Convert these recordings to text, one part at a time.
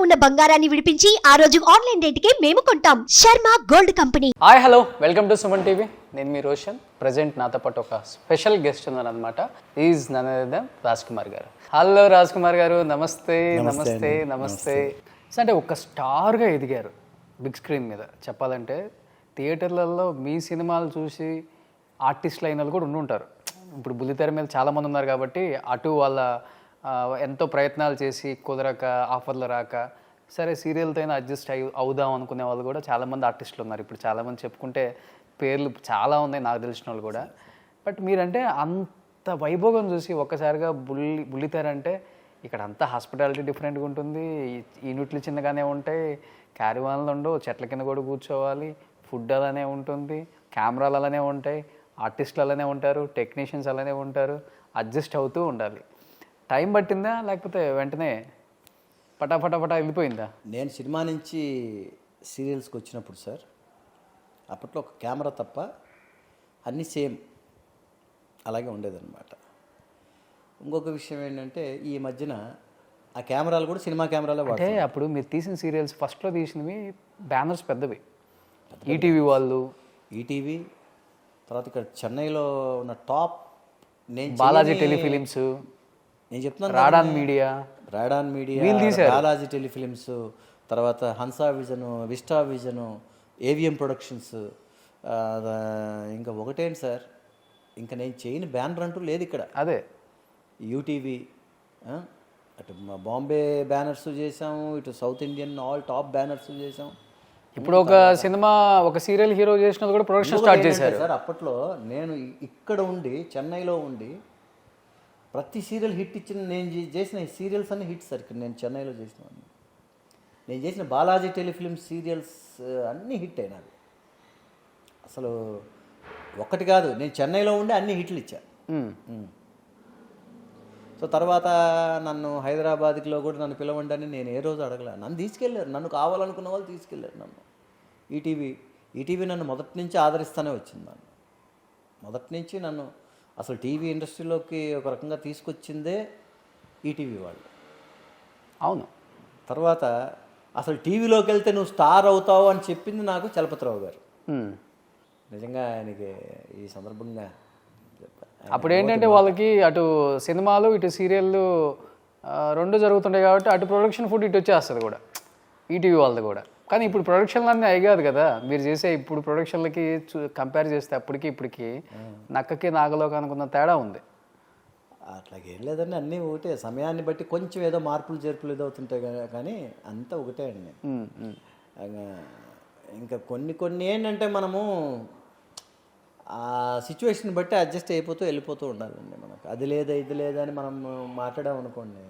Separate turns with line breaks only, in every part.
ఉన్న బంగారాన్ని విడిపించి ఆ రోజు ఆన్లైన్ రేటుకే మేము కొంటాం. Sharma gold company.
Hi hello, welcome to Suman TV. నేను మీ రోషన్. ప్రజెంట్ నాతో పాటు ఒక స్పెషల్ గెస్ట్ ఉన్నారనమాట. Is none other than Raj Kumar గారు. హలో రాజ్ కుమార్ గారు, నమస్తే. నమస్తే నమస్తే. అంటే ఒక స్టార్గా ఎదిగారు బిగ్ స్క్రీన్ మీద. చెప్పాలంటే థియేటర్లలో మీ సినిమాలు చూసి ఆర్టిస్టులు అయిన వాళ్ళు కూడా ఉండుంటారు. ఇప్పుడు బుల్లితెర మీద చాలామంది ఉన్నారు కాబట్టి అటు వాళ్ళ ఎంతో ప్రయత్నాలు చేసి కుదరక, ఆఫర్లు రాక, సరే సీరియల్తో అయినా అడ్జస్ట్ అవుదాం అనుకునే వాళ్ళు కూడా చాలామంది ఆర్టిస్టులు ఉన్నారు. ఇప్పుడు చాలామంది చెప్పుకుంటే పేర్లు చాలా ఉన్నాయి నాకు తెలిసిన వాళ్ళు కూడా. బట్ మీరంటే అంత వైభోగం చూసి ఒక్కసారిగా బుల్లితెర అంటే ఇక్కడ అంతా హాస్పిటాలిటీ డిఫరెంట్గా ఉంటుంది, యూనిట్లు చిన్నగానే ఉంటాయి, క్యారివాన్లు ఉండవు, చెట్ల కింద కూడా కూర్చోవాలి, ఫుడ్ అలానే ఉంటుంది, కెమెరాలు అలానే ఉంటాయి, ఆర్టిస్టులు అలానే ఉంటారు, టెక్నీషియన్స్ అలానే ఉంటారు, అడ్జస్ట్ అవుతూ ఉండాలి. టైం పట్టిందా లేకపోతే వెంటనే పటాపటా వెళ్ళిపోయిందా?
నేను సినిమా నుంచి సీరియల్స్కి వచ్చినప్పుడు సార్, అప్పట్లో ఒక కెమెరా తప్ప అన్నీ సేమ్ అలాగే ఉండేదన్నమాట. ఇంకొక విషయం ఏంటంటే ఈ మధ్యన ఆ కెమెరాలు కూడా సినిమా కెమెరాలే
అంటే అప్పుడు మీరు తీసిన సీరియల్స్ ఫస్ట్లో తీసినవి బ్యానర్స్ పెద్దవి, ఈటీవీ వాళ్ళు,
ఈటీవీ, తర్వాత ఇక్కడ చెన్నైలో ఉన్న టాప్ నేను
బాలాజీ టెలిఫిలిమ్స్,
నేను చెప్తున్నాను
రాడాన్ మీడియా,
బాలాజీ టెలిఫిలిమ్స్, తర్వాత Hansa vision, vista vision, AVM productions, ఇంకా ఒకటేంటి సార్, ఇంకా నేను చేయని బ్యానర్ అంటూ లేదు ఇక్కడ.
అదే
యూటీవీ, అటు బాంబే బ్యానర్స్ చేసాము, ఇటు south Indian all top banners చేసాం.
ఇప్పుడు ఒక సినిమా, ఒక సీరియల్ హీరో చేసినది కూడా ప్రొడక్షన్ స్టార్ట్ చేశారు
సార్. అప్పట్లో నేను ఇక్కడ ఉండి చెన్నైలో ఉండి ప్రతి సీరియల్ హిట్ ఇచ్చిన, నేను చేసిన సీరియల్స్ అన్ని హిట్ సార్. ఇక్కడ నేను చెన్నైలో చేసినవన్నీ, నేను చేసిన బాలాజీ టెలిఫిలిమ్స్ సీరియల్స్ అన్నీ హిట్ అయినాయి. అసలు ఒక్కటి కాదు, నేను చెన్నైలో ఉండి అన్ని హిట్లు ఇచ్చాను. సో తర్వాత నన్ను హైదరాబాద్లో కూడా నన్ను పిలవండి అని నేను ఏ రోజు అడగలే. నన్ను తీసుకెళ్ళారు, నన్ను కావాలనుకున్న వాళ్ళు తీసుకెళ్ళారు నన్ను. ఈటీవీ నన్ను మొదటి నుంచి ఆదరిస్తూనే వచ్చింది. మొదటి నుంచి నన్ను అసలు టీవీ ఇండస్ట్రీలోకి ఒక రకంగా తీసుకొచ్చిందే ఈటీవీ వాళ్ళు.
అవును.
తర్వాత అసలు టీవీలోకి వెళ్తే నువ్వు స్టార్ అవుతావు అని చెప్పింది నాకు చలపతిరావు గారు. నిజంగా ఆయనకి ఈ సందర్భంగా
అప్పుడు ఏంటంటే వాళ్ళకి అటు సినిమాలు ఇటు సీరియళ్ళు రెండు జరుగుతుంటాయి కాబట్టి అటు ప్రొడక్షన్ ఫుడ్ ఇటు వచ్చేస్తుంది కూడా ఈటీవీ వాళ్ళది కూడా. కానీ ఇప్పుడు ప్రొడక్షన్లు అన్నీ అవి కాదు కదా మీరు చేసే. ఇప్పుడు ప్రొడక్షన్లకి కంపేర్ చేస్తే అప్పటికి ఇప్పటికి నక్కకి నాగలోకి అనుకున్న తేడా ఉంది.
అట్లాగేం లేదండి, అన్నీ ఒకటే. సమయాన్ని బట్టి కొంచెం ఏదో మార్పులు చేర్పులు ఏదో అవుతుంటాయి కానీ అంతా ఒకటే అండి. ఇంకా కొన్ని ఏంటంటే మనము ఆ సిచ్యువేషన్ బట్టి అడ్జస్ట్ అయిపోతూ వెళ్ళిపోతూ ఉండాలండి. మనకు అది లేదా ఇది లేదా అని మనం మాట్లాడామనుకోండి,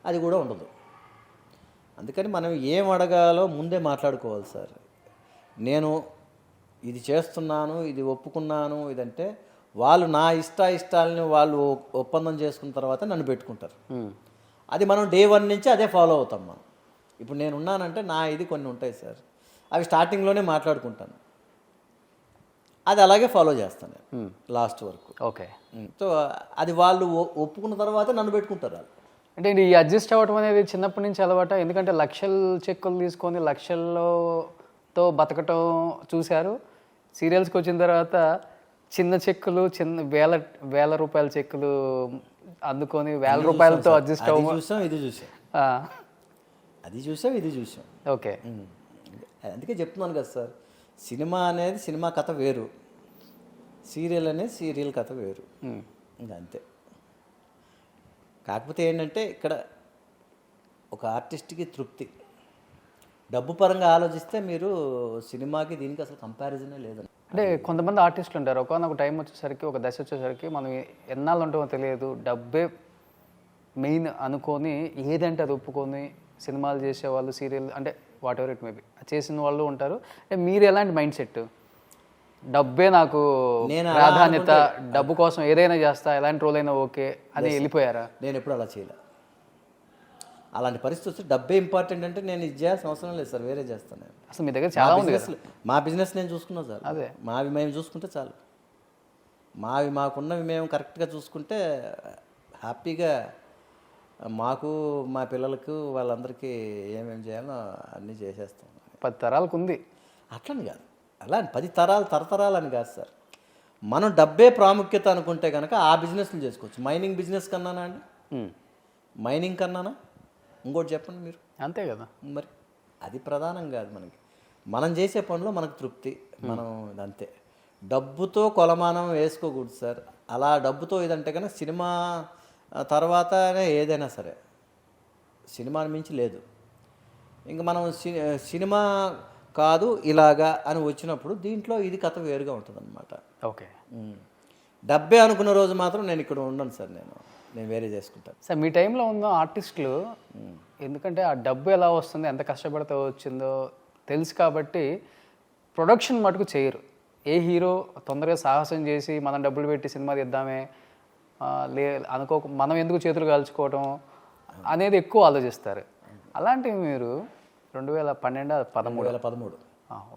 అది కూడా ఉండదు. అందుకని మనం ఏం అడగాలో ముందే మాట్లాడుకోవాలి సార్. నేను ఇది చేస్తున్నాను, ఇది ఒప్పుకున్నాను, ఇదంటే వాళ్ళు నా ఇష్టాలని వాళ్ళు ఒప్పందం చేసుకున్న తర్వాత నన్ను పెట్టుకుంటారు. అది మనం డే 1 నుంచి అదే ఫాలో అవుతాం మనం. ఇప్పుడు నేను ఉన్నానంటే నా ఇది కొన్ని ఉంటాయి సార్, అవి స్టార్టింగ్లోనే మాట్లాడుకుంటాను, అది అలాగే ఫాలో చేస్తాను లాస్ట్ వరకు.
ఓకే.
సో అది వాళ్ళు ఒప్పుకున్న తర్వాత నన్ను పెట్టుకుంటారు వాళ్ళు.
అంటే ఈ అడ్జస్ట్ అవ్వటం అనేది చిన్నప్పటి నుంచి అలవాట? ఎందుకంటే లక్షల చెక్కులు తీసుకొని లక్షలతో బతకటం చూశారు. సీరియల్స్కి వచ్చిన తర్వాత చిన్న చెక్కులు, వేల రూపాయల చెక్కులు అందుకొని 1000 రూపాయలతో అడ్జస్ట్ అవ్వ
చూసాం, ఇది చూసాం, అది చూసాం, ఇది చూసాం.
ఓకే.
అందుకే చెప్తున్నాను కదా సార్, సినిమా అనేది సినిమా కథ వేరు, సీరియల్ అనేది సీరియల్ కథ వేరు. ఇంకా అంతే. కాకపోతే ఏంటంటే ఇక్కడ ఒక ఆర్టిస్ట్కి తృప్తి. డబ్బు పరంగా ఆలోచిస్తే మీరు సినిమాకి దీనికి అసలు కంపారిజనే లేదండి.
అంటే కొంతమంది ఆర్టిస్టులు ఉంటారు, ఒక టైం వచ్చేసరికి, ఒక దశ వచ్చేసరికి మనం ఎన్నాళ్ళు ఉంటామో తెలియదు, డబ్బే మెయిన్ అనుకొని ఏదంటే అది ఒప్పుకొని సినిమాలు చేసేవాళ్ళు, సీరియల్ అంటే వాట్ ఎవర్ ఇట్ మేబీ చేసిన వాళ్ళు ఉంటారు. అంటే మీరు ఎలాంటి మైండ్ సెట్? డబ్బే నాకు ప్రాధాన్యత, డబ్బు కోసం ఏదైనా చేస్తా, ఎలాంటి రోల్ అయినా ఓకే అని వెళ్ళిపోయారా?
నేను ఎప్పుడు అలా చేయలే. అలాంటి పరిస్థితి వస్తే డబ్బే ఇంపార్టెంట్ అంటే నేను ఇది చేయాల్సిన అవసరం లేదు సార్, వేరే చేస్తాను నేను.
అసలు మీ దగ్గర చాలా ఉంది.
మా బిజినెస్ నేను చూసుకున్నా సార్.
అదే
మావి మేము చూసుకుంటే చాలు. మాకున్నవి మేము కరెక్ట్గా చూసుకుంటే హ్యాపీగా మాకు మా పిల్లలకు వాళ్ళందరికీ ఏమేమి చేయాలో అన్నీ చేసేస్తాం.
10 తరాలకు ఉంది.
అట్లని కాదు, అలా 10 తరాలు తరతరాలు అని కాదు సార్. మనం డబ్బే ప్రాముఖ్యత అనుకుంటే కనుక ఆ బిజినెస్లు చేసుకోవచ్చు. మైనింగ్ బిజినెస్ కన్నానా అండి? మైనింగ్ కన్నానా? ఇంకోటి చెప్పండి మీరు.
అంతే కదా
మరి అది ప్రధానం కాదు మనకి. మనం చేసే పనిలో మనకు తృప్తి, మనం అంతే. డబ్బుతో కొలమానం వేసుకోకూడదు సార్. అలా డబ్బుతో ఇదంటే కనుక సినిమా తర్వాతనే ఏదైనా సరే, సినిమాని మించి లేదు. ఇంకా మనం సినిమా కాదు ఇలాగా అని వచ్చినప్పుడు దీంట్లో ఇది కథ వేరుగా ఉంటుంది అనమాట.
ఓకే.
డబ్బే అనుకున్న రోజు మాత్రం నేను ఇక్కడ ఉండను సార్, నేను వేరే చేసుకుంటాను
సార్. మీ టైంలో ఉన్న ఆర్టిస్టులు ఎందుకంటే ఆ డబ్బు ఎలా వస్తుంది, ఎంత కష్టపడితే వచ్చిందో తెలుసు కాబట్టి ప్రొడక్షన్ మటుకు చేయరు. ఏ హీరో తొందరగా సాహసం చేసి మనం డబ్బులు పెట్టి సినిమా తీద్దామే మనం ఎందుకు చేతులు కాల్చుకోవటం అనేది ఎక్కువ ఆలోచిస్తారు. అలాంటివి మీరు 2013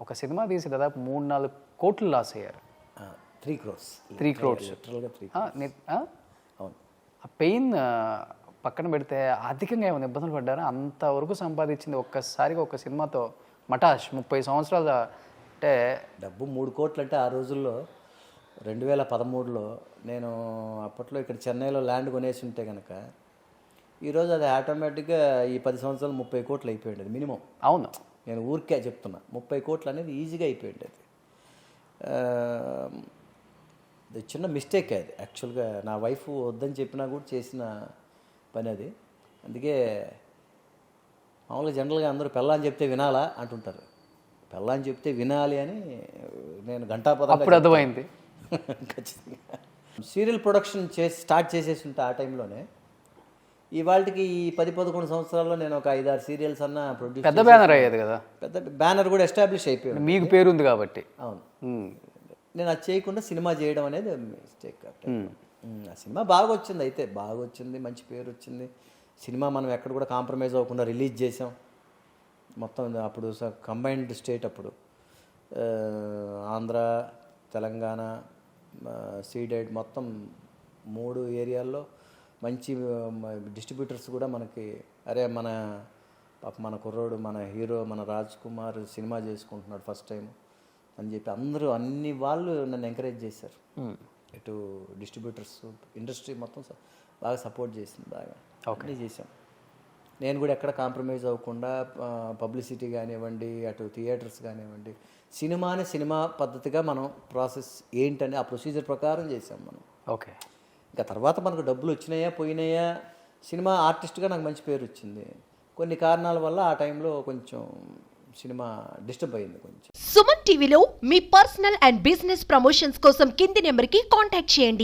ఒక సినిమా తీసి దాదాపు 3-4 కోట్లు లాస్ అయ్యారు.
3 crores.
3 crores.
అవును.
ఆ పెయిన్ పక్కన పెడితే ఆర్థికంగా ఏమైనా ఇబ్బందులు పడ్డారా? అంతవరకు సంపాదించింది ఒక్కసారిగా ఒక సినిమాతో మటాష్ 30 సంవత్సరాలు అంటే
డబ్బు 3 కోట్లు అంటే ఆ రోజుల్లో 2013లో నేను అప్పట్లో ఇక్కడ చెన్నైలో ల్యాండ్ కొనేసి ఉంటే కనుక ఈరోజు అది ఆటోమేటిక్గా ఈ 10 సంవత్సరాలు 30 కోట్లు అయిపోయింది అది మినిమం.
అవును,
నేను ఊరికే చెప్తున్నా, 30 కోట్లు అనేది ఈజీగా అయిపోయింది. అది చిన్న మిస్టేక్ అది యాక్చువల్గా. నా వైఫ్ వద్దని చెప్పినా కూడా చేసిన పని అది. అందుకే మామూలుగా జనరల్గా అందరూ పెళ్ళాన్ని చెప్తే వినాలా అంటుంటారు. పెళ్ళాన్ని చెప్తే వినాలి అని నేను గంటాపదంగా
అప్పుడు అర్థమైంది.
ఖచ్చితంగా సీరియల్ ప్రొడక్షన్ స్టార్ట్ చేసేసి ఉంటే ఆ టైంలోనే ఇవాళకి ఈ 10-11 సంవత్సరాల్లో నేను ఒక 5-6 సీరియల్స్ అన్న ప్రొడ్యూస్.
పెద్ద బ్యానర్ అయ్యేది కదా.
పెద్ద బ్యానర్ కూడా ఎస్టాబ్లిష్ అయిపోయింది.
మీకు పేరు ఉంది కాబట్టి.
అవును. నేను అది చేయకుండా సినిమా చేయడం అనేది మిస్టేక్. ఆ సినిమా బాగా వచ్చింది, అయితే బాగా వచ్చింది, మంచి పేరు వచ్చింది. సినిమా మనం ఎక్కడ కూడా కాంప్రమైజ్ అవ్వకుండా రిలీజ్ చేసాం మొత్తం. అప్పుడు కంబైన్డ్ స్టేట్, అప్పుడు ఆంధ్ర, తెలంగాణ, సీడెడ్ మొత్తం 3 ఏరియాల్లో మంచి డిస్ట్రిబ్యూటర్స్ కూడా మనకి, అరే మన కుర్రోడు, మన హీరో, మన రాజ్ కుమార్ సినిమా చేసుకుంటున్నాడు ఫస్ట్ టైం అని చెప్పి అందరూ అన్ని వాళ్ళు నన్ను ఎంకరేజ్ చేశారు. ఇటు డిస్ట్రిబ్యూటర్స్, ఇండస్ట్రీ మొత్తం బాగా సపోర్ట్ చేసింది. బాగా అన్నీ చేశాం. నేను కూడా ఎక్కడ కాంప్రమైజ్ అవ్వకుండా పబ్లిసిటీ కానివ్వండి, అటు థియేటర్స్ కానివ్వండి, సినిమాని సినిమా పద్ధతిగా మనం ప్రాసెస్ ఏంటని ఆ ప్రొసీజర్ ప్రకారం చేసాం మనం.
ఓకే.
ఇంకా తర్వాత మనకు డబ్బులు వచ్చినాయా పోయినాయా, సినిమా ఆర్టిస్ట్గా నాకు మంచి పేరు వచ్చింది. కొన్ని కారణాల వల్ల ఆ టైంలో కొంచెం సినిమా డిస్టర్బ్ అయింది కొంచెం.
సుమన్ టీవీలో మీ పర్సనల్ అండ్ బిజినెస్ ప్రమోషన్స్ కోసం కింది నెంబర్కి కాంటాక్ట్ చేయండి.